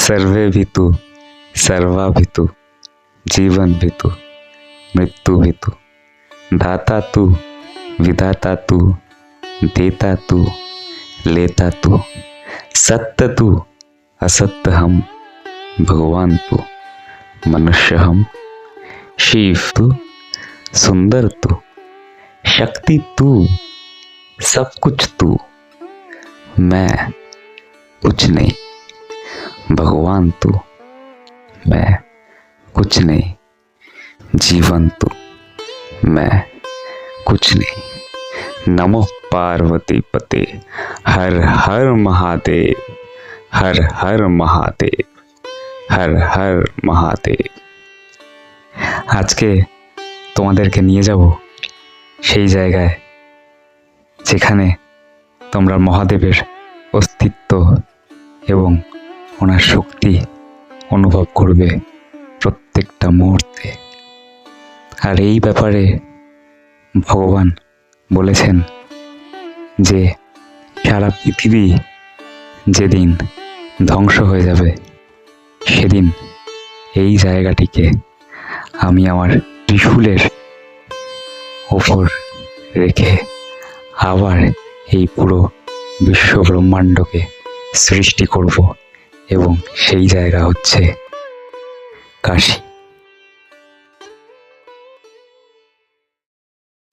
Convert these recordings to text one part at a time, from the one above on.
सर्वे भी तू, सर्वा भी तू, जीवन भी तू, मृत्यु भी तू, दाता तू, विधाता तू, देता तू, लेता तू, सत्य तू, असत्य हम, भगवान तू, मनुष्य हम, शिव तू, सुंदर तू, शक्ति तू, सब कुछ तू, मैं कुछ नहीं, भगवान तू, मैं कुछ नहीं, जीवन तू, मैं कुछ नहीं। नमो पार्वती पते, हर हर महादेव, हर हर महादेव, हर हर महादेव। আজকে তোমাদেরকে নিয়ে যাব সেই জায়গায় যেখানে তোমরা মহাদেবের অস্তিত্ব এবং ওনার শক্তি অনুভব করবে প্রত্যেকটা মুহূর্তে। আর এই ব্যাপারে ভগবান বলেছেন যে সারা পৃথিবী যেদিন ধ্বংস হয়ে যাবে সেদিন এই জায়গাটিকে আমি আমার ত্রিশূলের ওপর রেখে আবার এই পুরো বিশ্ব ব্রহ্মাণ্ডকে সৃষ্টি করব এবং সেই জায়গা হচ্ছে কাশী।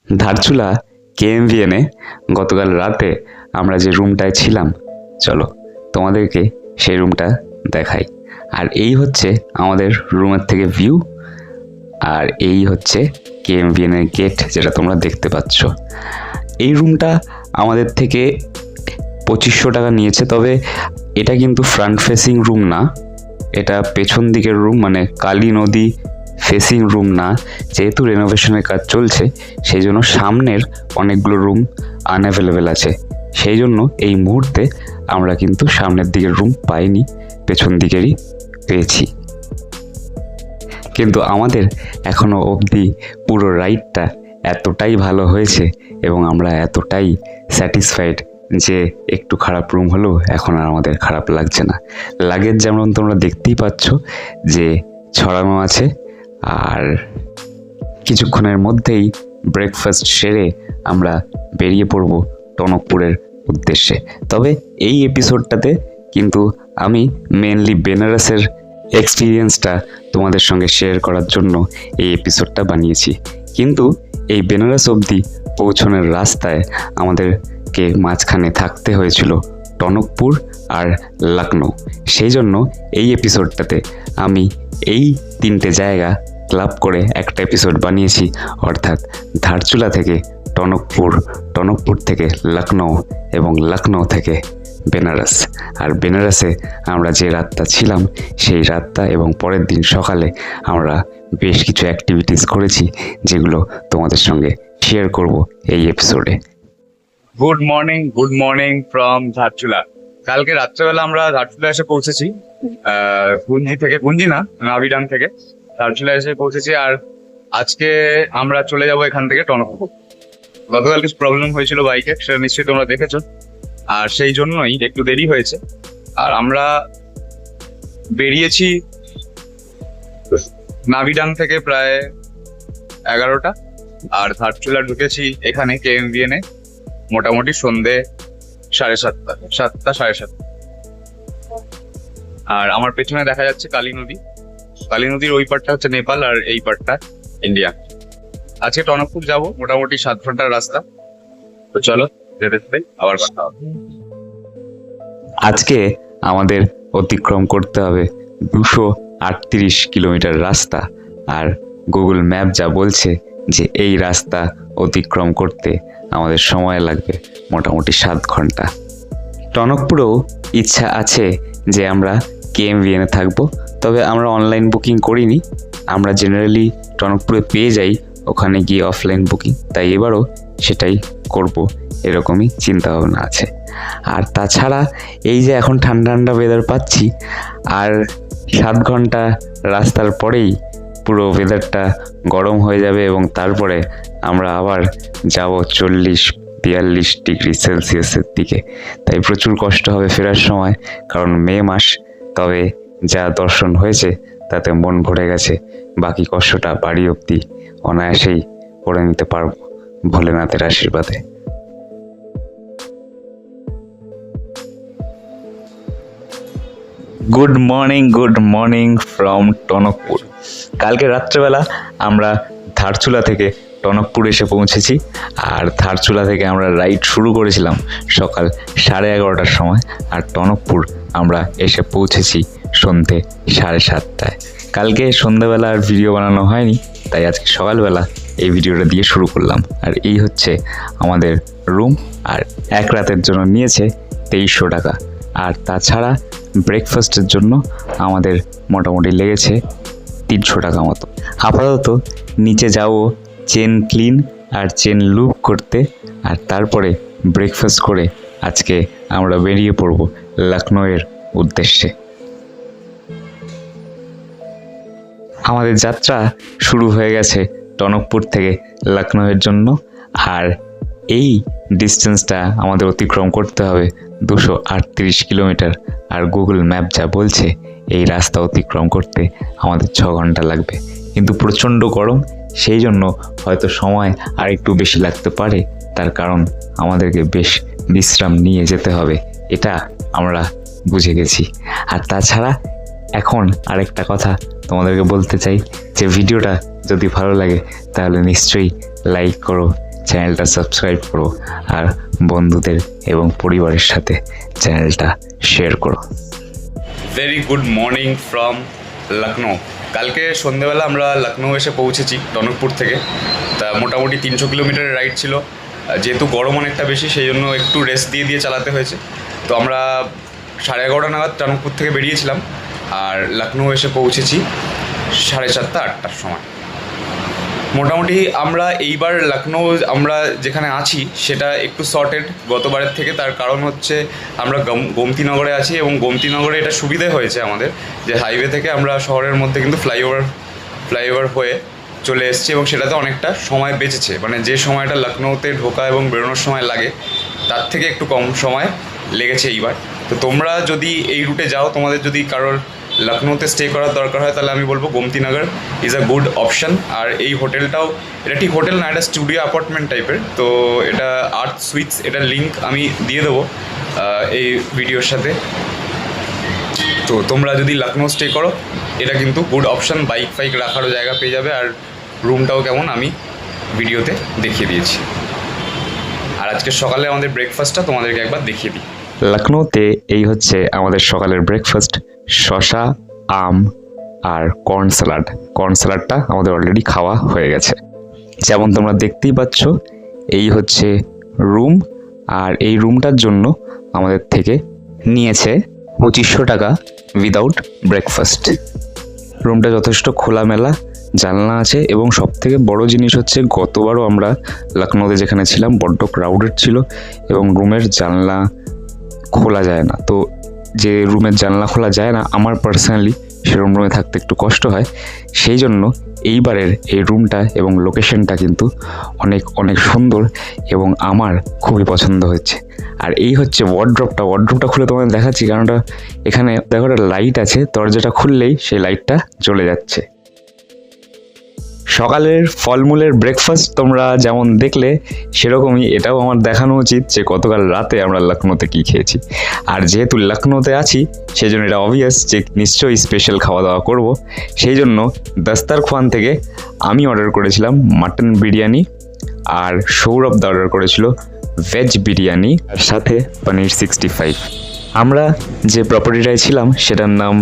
ধারচুলা কেএমভিএনে গতকাল রাতে আমরা যে রুমটায় ছিলাম, চলো তোমাদেরকে সেই রুমটা দেখাই। আর এই হচ্ছে আমাদের রুমের থেকে ভিউ, আর এই হচ্ছে কেএমভিএনের গেট যেটা তোমরা দেখতে পাচ্ছ। এই রুমটা আমাদের থেকে 2500 টাকা নিয়েছে, তবে এটা কিন্তু ফ্রন্ট ফেসিং রুম না, এটা পেছন দিকের রুম, মানে কালী নদী ফেসিং রুম না। যেহেতু রেনোভেশনের কাজ চলছে সেই জন্য সামনের অনেকগুলো রুম আনঅ্যাভেলেবেল আছে, সেই জন্য এই মুহূর্তে আমরা কিন্তু সামনের দিকের রুম পাইনি, পেছন দিকেরই পেয়েছি। কিন্তু আমাদের এখনো অবধি পুরো রাইডটা এতটাই ভালো হয়েছে এবং আমরা এতটাই স্যাটিসফাইড যে একটু খারাপ রুম হলেও এখন আর আমাদের খারাপ লাগছে না। লাগেজ যেমন তোমরা দেখতেই পাচ্ছ যে ছড়ানো আছে, আর কিছুক্ষণের মধ্যেই ব্রেকফাস্ট সেরে আমরা বেরিয়ে পড়ব টনকপুরের উদ্দেশ্যে। তবে এই এপিসোডটাতে কিন্তু আমি মেনলি বেনারসের এক্সপিরিয়েন্সটা তোমাদের সঙ্গে শেয়ার করার জন্য এই এপিসোডটা বানিয়েছি। কিন্তু এই বেনারস অবধি পৌঁছানোর রাস্তায় আমাদেরকে মাঝখানে থাকতে হয়েছিল টনকপুর আর লখনউ। সেই জন্য এই এপিসোডটাতে আমি এই তিনটে জায়গা ক্লাব করে একটা এপিসোড বানিয়েছি, অর্থাৎ ধারচুলা থেকে টনকপুর, টনকপুর থেকে লখনউ এবং লখনউ থেকে বেনারস। আর বেনারসে আমরা যে রাতটা ছিলাম সেই রাতটা এবং পরের দিন সকালে আমরা বেশ কিছু অ্যাক্টিভিটিস করেছি যেগুলো তোমাদের সঙ্গে শেয়ার করব এই এপিসোডে। Good morning from Dharchula. কালকে রাত্রেবেলা আমরা ধারচুলা এসে পৌঁছেছি, নাভিডাং থেকে ধারচুলা এসে পৌঁছেছি। আর আজকে আমরা চলে যাব এখান থেকে টনকপুর। গতকাল কিছু প্রবলেম হয়েছিল বাইকে, সেটা নিশ্চয়ই তোমরা দেখেছো, আর সেই জন্যই একটু দেরি হয়েছে। আর আমরা বেরিয়েছি নাভিডাং থেকে প্রায় 11টা, আর ধারচুলা ঢুকেছি এখানে কেএমভিএনে মোটামুটি সন্ধে 7:30। আর আমার পেছনে দেখা যাচ্ছে কালী নদী। কালী নদীর ওই পারটা হচ্ছে নেপাল আর এই পারটা ইন্ডিয়া। আজকে টনকপুর যাব, মোটামুটি 7 ঘন্টার রাস্তা। তো চলো যেতে থাকি, আবার কথা হবে। আজকে আমাদের অতিক্রম করতে হবে 238 কিলোমিটার রাস্তা, আর গুগল ম্যাপ যা বলছে যে এই রাস্তা অতিক্রম করতে আমাদের সময় লাগবে মোটামুটি 7 ঘন্টা। টনকপুরেও ইচ্ছা আছে যে আমরা কেএমভিএনে থাকবো, তবে আমরা অনলাইন বুকিং করিনি, আমরা জেনারেলি টনকপুরে পেয়ে যাই ওখানে গিয়ে অফলাইন বুকিং, তাই এবারও সেটাই করব এরকমই চিন্তা ভাবনা আছে। আর তাছাড়া এই যে এখন ঠান্ডা ঠান্ডা ওয়েদার পাচ্ছি, আর 7 ঘন্টা রাস্তার পরেই পুরো ওয়েদারটা গরম হয়ে যাবে এবং তারপরে আমরা আবার যাব 40-42 ডিগ্রি সেলসিয়াসের দিকে। তাই প্রচুর কষ্ট হবে ফেরার সময়, কারণ মে মাস। তবে যা দর্শন হয়েছে তাতে মন ভরে গেছে। বাকি কষ্টটা বাড়ি অবধি অনায়াসেই করে নিতে পারবো ভোলেনাথের আশীর্বাদে। Good morning from Tanakpur. কালকে রাত্রেবেলা আমরা ধারচুলা থেকে টনকপুর এসে পৌঁছেছি। আর ধারচুলা থেকে আমরা রাইড শুরু করেছিলাম সকাল 11:30টার সময়। আর টনকপুর আমরা এসে পৌঁছেছি সন্ধে 7:30টায়। কালকে সন্ধ্যাবেলা আর ভিডিও বানানো হয়নি, তাই আজকে সকালবেলা এই ভিডিওটা দিয়ে শুরু করলাম। আর এই হচ্ছে আমাদের রুম। আর এক রাতের জন্য নিয়েছে 2300 টাকা। আর তাছাড়া ব্রেকফাস্টের জন্য আমাদের মোটামুটি লেগেছে 300 টাকা মতো। আপাতত নিচে যাবো চেন ক্লিন আর চেন লুপ করতে, আর তারপরে ব্রেকফাস্ট করে আজকে আমরা বেরিয়ে পড়ব লখনউয়ের উদ্দেশ্যে। আমাদের যাত্রা শুরু হয়ে গেছে টনকপুর থেকে লখনউয়ের জন্য। আর এই ডিস্টেন্সটা আমাদের অতিক্রম করতে হবে 238 কিলোমিটার। আর গুগল ম্যাপ যা বলছে এই রাস্তা অতিক্রম করতে আমাদের 6 ঘন্টা লাগবে। কিন্তু প্রচণ্ড গরম, সেই জন্য হয়তো সময় আর একটু বেশি লাগতে পারে। তার কারণ আমাদেরকে বেশ বিশ্রাম নিয়ে যেতে হবে, এটা আমরা বুঝে গেছি। আর তাছাড়া এখন আরেকটা কথা তোমাদেরকে বলতে চাই যে ভিডিওটা যদি ভালো লাগে তাহলে নিশ্চয়ই লাইক করো, চ্যানেলটা সাবস্ক্রাইব করো, আর বন্ধুদের এবং পরিবারের সাথে চ্যানেলটা শেয়ার করো। Very good morning from Lucknow. কালকে সন্ধ্যেবেলা আমরা লখনউ এসে পৌঁছেছি টনকপুর থেকে। তা মোটামুটি 300 কিলোমিটারের রাইড ছিল। যেহেতু গরম অনেকটা বেশি, সেই জন্য একটু রেস্ট দিয়ে চালাতে হয়েছে। তো আমরা 11:30 নাগাদ টনকপুর থেকে বেরিয়েছিলাম আর লখনউ এসে পৌঁছেছি 4:30-8টার সময়। মোটামুটি আমরা এইবার লখনউ আমরা যেখানে আছি সেটা একটু শর্টেড গতবারের থেকে। তার কারণ হচ্ছে আমরা গোমতীনগরে আছি, এবং গোমতীনগরে এটা সুবিধে হয়েছে আমাদের যে হাইওয়ে থেকে আমরা শহরের মধ্যে কিন্তু ফ্লাইওভার হয়ে চলে এসেছি, এবং সেটাতে অনেকটা সময় বেঁচেছে। মানে যে সময়টা লখনউতে ঢোকা এবং বেরোনোর সময় লাগে তার থেকে একটু কম সময় লেগেছে এইবার। তো তোমরা যদি এই রুটে যাও, তোমাদের যদি কারোর লখনউতে স্টে করার দরকার হয়, তাহলে আমি বলবো Gomtinagar is a good option. আর এই হোটেলটাও, এটা ঠিক হোটেল না, এটা স্টুডিও অ্যাপার্টমেন্ট টাইপের। তো এটা আর্থ সুইটস, এটার লিঙ্ক আমি দিয়ে দেবো এই ভিডিওর সাথে। তো তোমরা যদি লখনউ স্টে করো, এটা কিন্তু গুড অপশান। বাইক রাখারও জায়গা পেয়ে যাবে, আর রুমটাও কেমন আমি ভিডিওতে দেখিয়ে দিয়েছি। আর আজকে সকালে আমাদের ব্রেকফাস্টটা তোমাদেরকে একবার দেখিয়ে দিই। লখনউতে এই হচ্ছে আমাদের সকালের ব্রেকফাস্ট, শসা, আম আর কর্ন স্যালাডটা আমাদের অলরেডি খাওয়া হয়ে গেছে। যেমন তোমরা দেখতেই পাচ্ছ, এই হচ্ছে রুম। আর এই রুমটার জন্য আমাদের থেকে নিয়েছে 2500 টাকা উইদাউট ব্রেকফাস্ট। রুমটা যথেষ্ট খোলামেলা, জানলা আছে, এবং সবথেকে বড় জিনিস হচ্ছে গতবারও আমরা লখনউতে যেখানে ছিলাম বড্ড ক্রাউডেড ছিল এবং রুমের জানলা খোলা যায় না। তো যে রুমের জানলা খোলা যায় না, আমার পার্সোনালি সেরকম রুমে থাকতে একটু কষ্ট হয়। সেই জন্য এইবারের এই রুমটা এবং লোকেশনটা কিন্তু অনেক সুন্দর এবং আমার খুবই পছন্দ হচ্ছে। আর এই হচ্ছে ওয়ার্ড্রপটা খুলে তোমাদের দেখাচ্ছি, কারণ এখানে দেখো একটা লাইট আছে, দরজাটা খুললেই সেই লাইটটা জ্বলে যাচ্ছে। সকালের ফলমূলের ব্রেকফাস্ট তোমরা যেমন দেখলে, সেরকমই এটাও আমার দেখানো উচিত যে গতকাল রাতে আমরা লখনউতে কী খেয়েছি। আর যেহেতু লখনউতে আছি, সেই জন্য এটা অবভিয়াস যে নিশ্চয়ই স্পেশাল খাওয়া দাওয়া করব। সেই জন্য দস্তারখান থেকে আমি অর্ডার করেছিলাম মাটন বিরিয়ানি, আর সৌরভ দা অর্ডার করেছিল ভেজ বিরিয়ানি, আর সাথে পনির 65। আমরা যে প্রপার্টিটায় ছিলাম সেটার নাম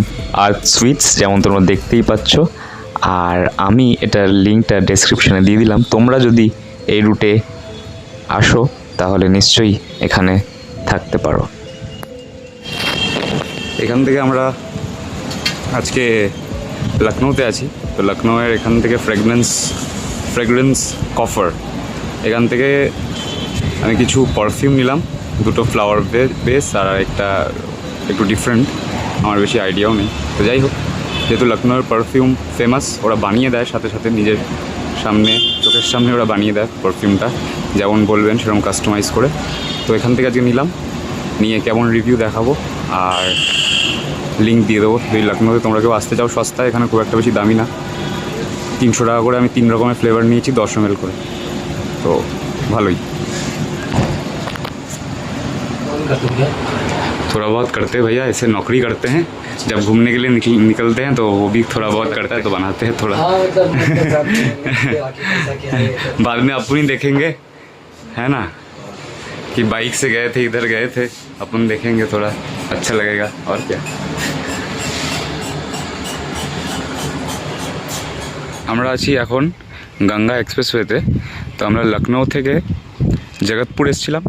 আর্থ সুইটস, যেমন তোমরা দেখতেই পাচ্ছ। আর আমি এটার লিঙ্কটা ডেসক্রিপশনে দিয়ে দিলাম। তোমরা যদি এই রুটে আসো তাহলে নিশ্চয়ই এখানে থাকতে পারো। এখান থেকে আমরা আজকে লখনউতে আছি। তো লখনউয়ের এখান থেকে ফ্রেগরেন্স কফার, এখান থেকে আমি কিছু পারফিউম নিলাম, 2টো ফ্লাওয়ার বেস আর একটা একটু ডিফারেন্ট, আমার বেশি আইডিয়াও নেই। তো যাই হোক, যেহেতু লখনউয়ের পারফিউম ফেমাস, ওরা বানিয়ে দেয় সাথে সাথে নিজের চোখের সামনে ওরা বানিয়ে দেয় পারফিউমটা, যেমন বলবেন সেরকম কাস্টমাইজ করে। তো এখান থেকে আজকে নিলাম, নিয়ে কেমন রিভিউ দেখাবো। আর লিঙ্ক দিয়ে দেবো। যদি লখনৌতে তোমরা কেউ আসতে চাও, সস্তা, এখানে খুব একটা বেশি দামি না। 300 টাকা করে আমি 3 রকমের ফ্লেভার নিয়েছি 10 ml করে, তো ভালোই। थोड़ा बहुत करते हैं भैया, ऐसे नौकरी करते हैं, जब घूमने के लिए निकलते हैं तो वो भी थोड़ा बहुत करता है, तो बनाते हैं थोड़ा। बाद में अपन ही देखेंगे, है ना, कि बाइक से गए थे, इधर गए थे, अपन देखेंगे, थोड़ा अच्छा लगेगा और क्या। আমরা আছি এখন গঙ্গা এক্সপ্রেসওয়েতে। তো আমরা লখনৌ থেকে জগৎপুর এসেছিলাম,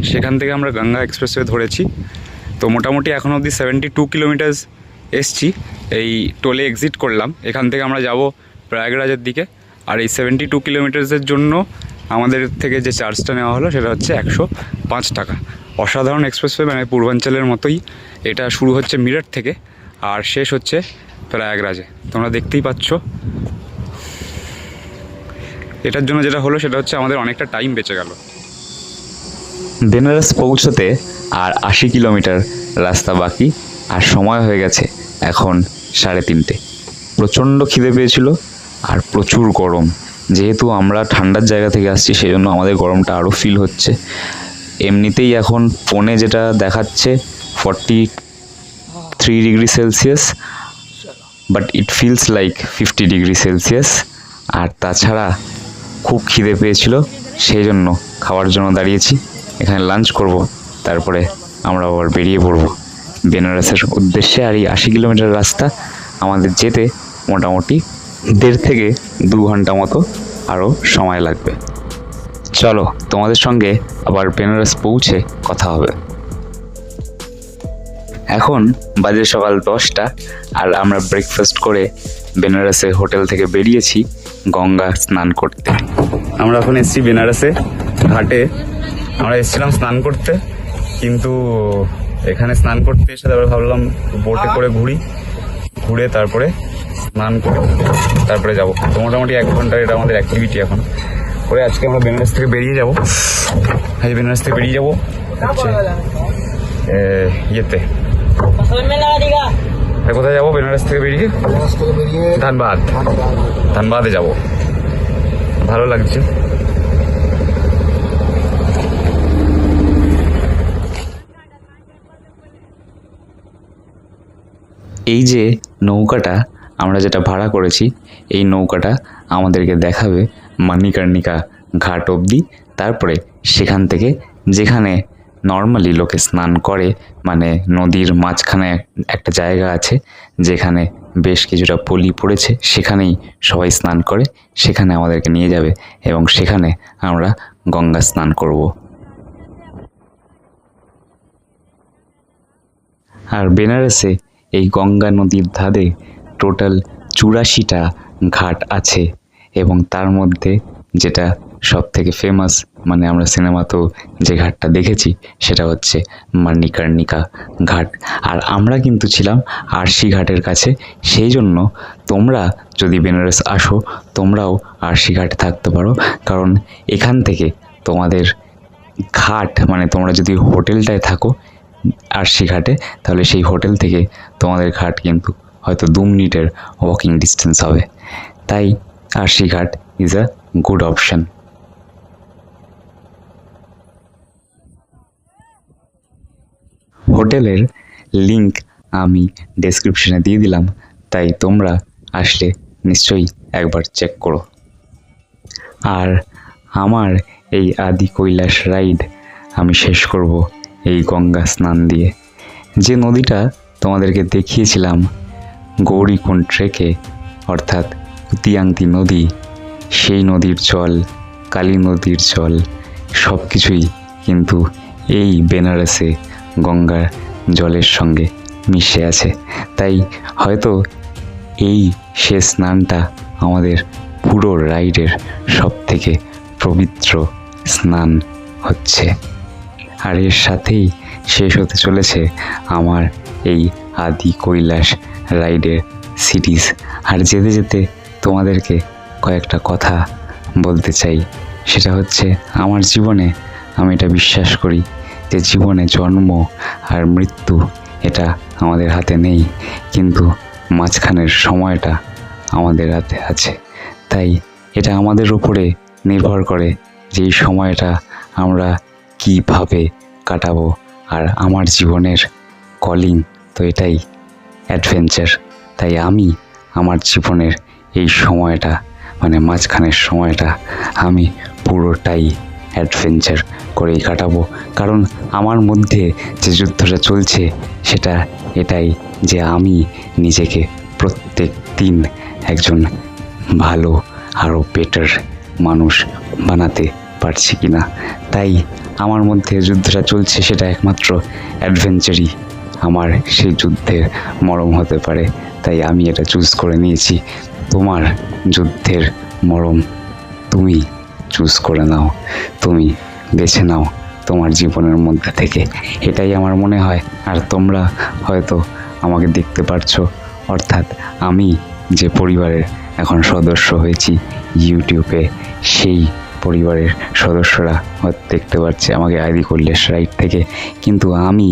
সেখান থেকে আমরা গঙ্গা এক্সপ্রেসওয়ে ধরেছি। তো মোটামুটি এখন অবধি 72 কিলোমিটার্স এসছি। এই টোলে এক্সিট করলাম, এখান থেকে আমরা যাব প্রয়াগরাজের দিকে। আর এই 72 কিলোমিটার্সের জন্য আমাদের থেকে যে চার্জটা নেওয়া হলো সেটা হচ্ছে 105 টাকা। অসাধারণ এক্সপ্রেসওয়ে, মানে পূর্বাঞ্চলের মতোই। এটা শুরু হচ্ছে মিরট থেকে আর শেষ হচ্ছে প্রয়াগরাজে, তোমরা দেখতেই পাচ্ছ। এটার জন্য যেটা হলো সেটা হচ্ছে আমাদের অনেকটা টাইম বেঁচে গেল। বেনারস পৌঁছতে আর 80 কিলোমিটার রাস্তা বাকি, আর সময় হয়ে গেছে এখন 3:30। প্রচণ্ড খিদে পেয়েছিল আর প্রচুর গরম। যেহেতু আমরা ঠান্ডার জায়গা থেকে আসছি, সেই জন্য আমাদের গরমটা আরও ফিল হচ্ছে। এমনিতেই এখন ফোনে যেটা দেখাচ্ছে 43 degree Celsius, but it feels like 50 degree Celsius. আর তাছাড়া খুব খিদে পেয়েছিল, সেই জন্য খাওয়ার জন্য দাঁড়িয়েছি। এখানে লাঞ্চ করব, তারপরে আমরা আবার বেরিয়ে পড়ব বেনারসের উদ্দেশ্যে। আর এই 80 কিলোমিটার রাস্তা আমাদের যেতে মোটামুটি 1.5 থেকে 2 ঘন্টা মতো আরও সময় লাগবে। চলো তোমাদের সঙ্গে আবার বেনারস পৌঁছে কথা হবে। এখন বাজে সকাল 10টা, আর আমরা ব্রেকফাস্ট করে বেনারসে হোটেল থেকে বেরিয়েছি গঙ্গা স্নান করতে। আমরা এখন এসেছি বেনারসে ঘাটে। আমরা এসেছিলাম স্নান করতে, কিন্তু এখানে স্নান করতে এসে তারপরে ভাবলাম বোটে করে ঘুরে তারপরে স্নান করে তারপরে যাব। তো মোটামুটি 1 ঘন্টার এটা আমাদের অ্যাক্টিভিটি এখন করে। আজকে আমরা বেনারস থেকে বেরিয়ে যাবো। বেনারস থেকে বেরিয়ে যাবো হচ্ছে ইয়েতে, কোথায় যাবো বেনারস থেকে বেরিয়ে? ধানবাদে যাব। ভালো লাগছে। এই যে নৌকাটা আমরা যেটা ভাড়া করেছি, এই নৌকাটা আমাদেরকে দেখাবে মণিকর্ণিকা ঘাট অবধি। তারপরে সেখান থেকে যেখানে নর্মালি লোকে স্নান করে, মানে নদীর মাঝখানে একটা জায়গা আছে যেখানে বেশ কিছুটা পলি পড়েছে, সেখানেই সবাই স্নান করে, সেখানে আমাদেরকে নিয়ে যাবে এবং সেখানে আমরা গঙ্গা স্নান করব। আর বেনারসে এই গঙ্গা নদীর ধারে টোটাল 84টা ঘাট আছে, এবং তার মধ্যে যেটা সব থেকে ফেমাস, মানে আমরা সিনেমাতেও যে ঘাটটা দেখেছি, সেটা হচ্ছে মণিকর্ণিকা ঘাট। আর আমরা কিন্তু ছিলাম আরশি ঘাটের কাছে, সেই জন্য তোমরা যদি বেনারস আসো তোমরাও আরশি ঘাটে থাকতে পারো, কারণ এখান থেকে তোমাদের ঘাট, মানে তোমরা যদি হোটেলটায় থাকো আরশি ঘাটে, তাহলে সেই হোটেল থেকে তোমাদের ঘাট কিন্তু হয়তো 2 মিনিটের ওয়াকিং ডিস্টেন্স হবে। তাই আরশি ঘাট ইজ আ গুড অপশন। হোটেলের লিংক আমি ডেসক্রিপশনে দিয়ে দিলাম, তাই তোমরা আসলে নিশ্চয়ই একবার চেক করো। আর আমার এই আদি কৈলাস রাইড আমি শেষ করব এই গঙ্গা স্নান দিয়ে। যে নদীটা তোমাদেরকে দেখিয়েছিলাম গৌরীকুণ্ড ট্রেকে, অর্থাৎ তিয়াংতি নদী, সেই নদীর জল, কালী নদীর জল, সব কিছুই কিন্তু এই বেনারসে গঙ্গার জলের সঙ্গে মিশে আছে। তাই হয়তো এই শেষ স্নানটা আমাদের পুরো রাইডের সব থেকে পবিত্র স্নান হচ্ছে। আর এর সাথেই শেষ হতে চলেছে আমার এই আদি কৈলাস রাইডের সিরিজ। আর যেতে যেতে তোমাদেরকে কয়েকটা কথা বলতে চাই। সেটা হচ্ছে, আমার জীবনে আমি এটা বিশ্বাস করি যে জীবনে জন্ম আর মৃত্যু এটা আমাদের হাতে নেই, কিন্তু মাঝখানের সময়টা আমাদের হাতে আছে। তাই এটা আমাদের উপরে নির্ভর করে যে এই সময়টা আমরা কীভাবে কাটাবো। আর আমার জীবনের কলিং তো এটাই অ্যাডভেঞ্চার। তাই আমি আমার জীবনের এই সময়টা মানে মাঝখানের সময়টা আমি পুরোটাই অ্যাডভেঞ্চার করেই কাটাবো। কারণ আমার মধ্যে যে যুদ্ধটা চলছে সেটা এটাই যে আমি নিজেকে প্রত্যেক দিন একজন ভালো আরও বেটার মানুষ বানাতে পারছি কিনা। তাই আমার মধ্যে যুদ্ধটা চলছে সেটা একমাত্র অ্যাডভেঞ্চারই আমার সেই যুদ্ধের মরম হতে পারে। তাই আমি এটা চুজ করে নিয়েছি। তোমার যুদ্ধের মরম তুমি চুজ করে নাও, তুমি বেছে নাও তোমার জীবনের মধ্যে থেকে, এটাই আমার মনে হয়। আর তোমরা হয়তো আমাকে দেখতে পারছো, অর্থাৎ আমি যে পরিবারের এখন সদস্য হয়েছি ইউটিউবে, সেই পরিবারের সদস্যরা হয়তো দেখতে পাচ্ছে আমাকে আইডি করলেস রাইড থেকে। কিন্তু আমি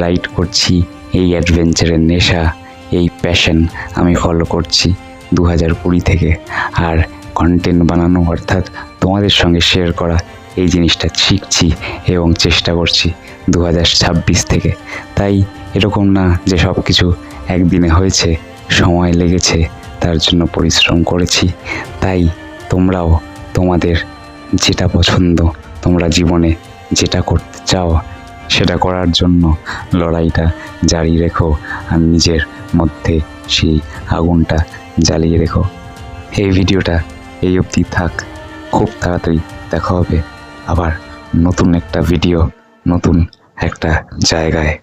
রাইড করছি এই অ্যাডভেঞ্চারের নেশা, এই প্যাশন আমি ফলো করছি 2020 থেকে। আর কন্টেন্ট বানানো অর্থাৎ তোমাদের সঙ্গে শেয়ার করা এই জিনিসটা শিখছি এবং চেষ্টা করছি 2026 থেকে। তাই এরকম না যে সব কিছু একদিনে হয়েছে, সময় লেগেছে, তার জন্য পরিশ্রম করেছি। তাই তোমরাও তোমাদের যেটা পছন্দ, তোমরা জীবনে যেটা করতে চাও সেটা করার জন্য লড়াইটা জারি রেখো আর নিজের মধ্যে সেই আগুনটা জ্বালিয়ে রেখো। এই ভিডিওটা এই অবধি থাক, খুব তাড়াতাড়ি দেখা হবে আবার নতুন একটা ভিডিও, নতুন একটা জায়গায়।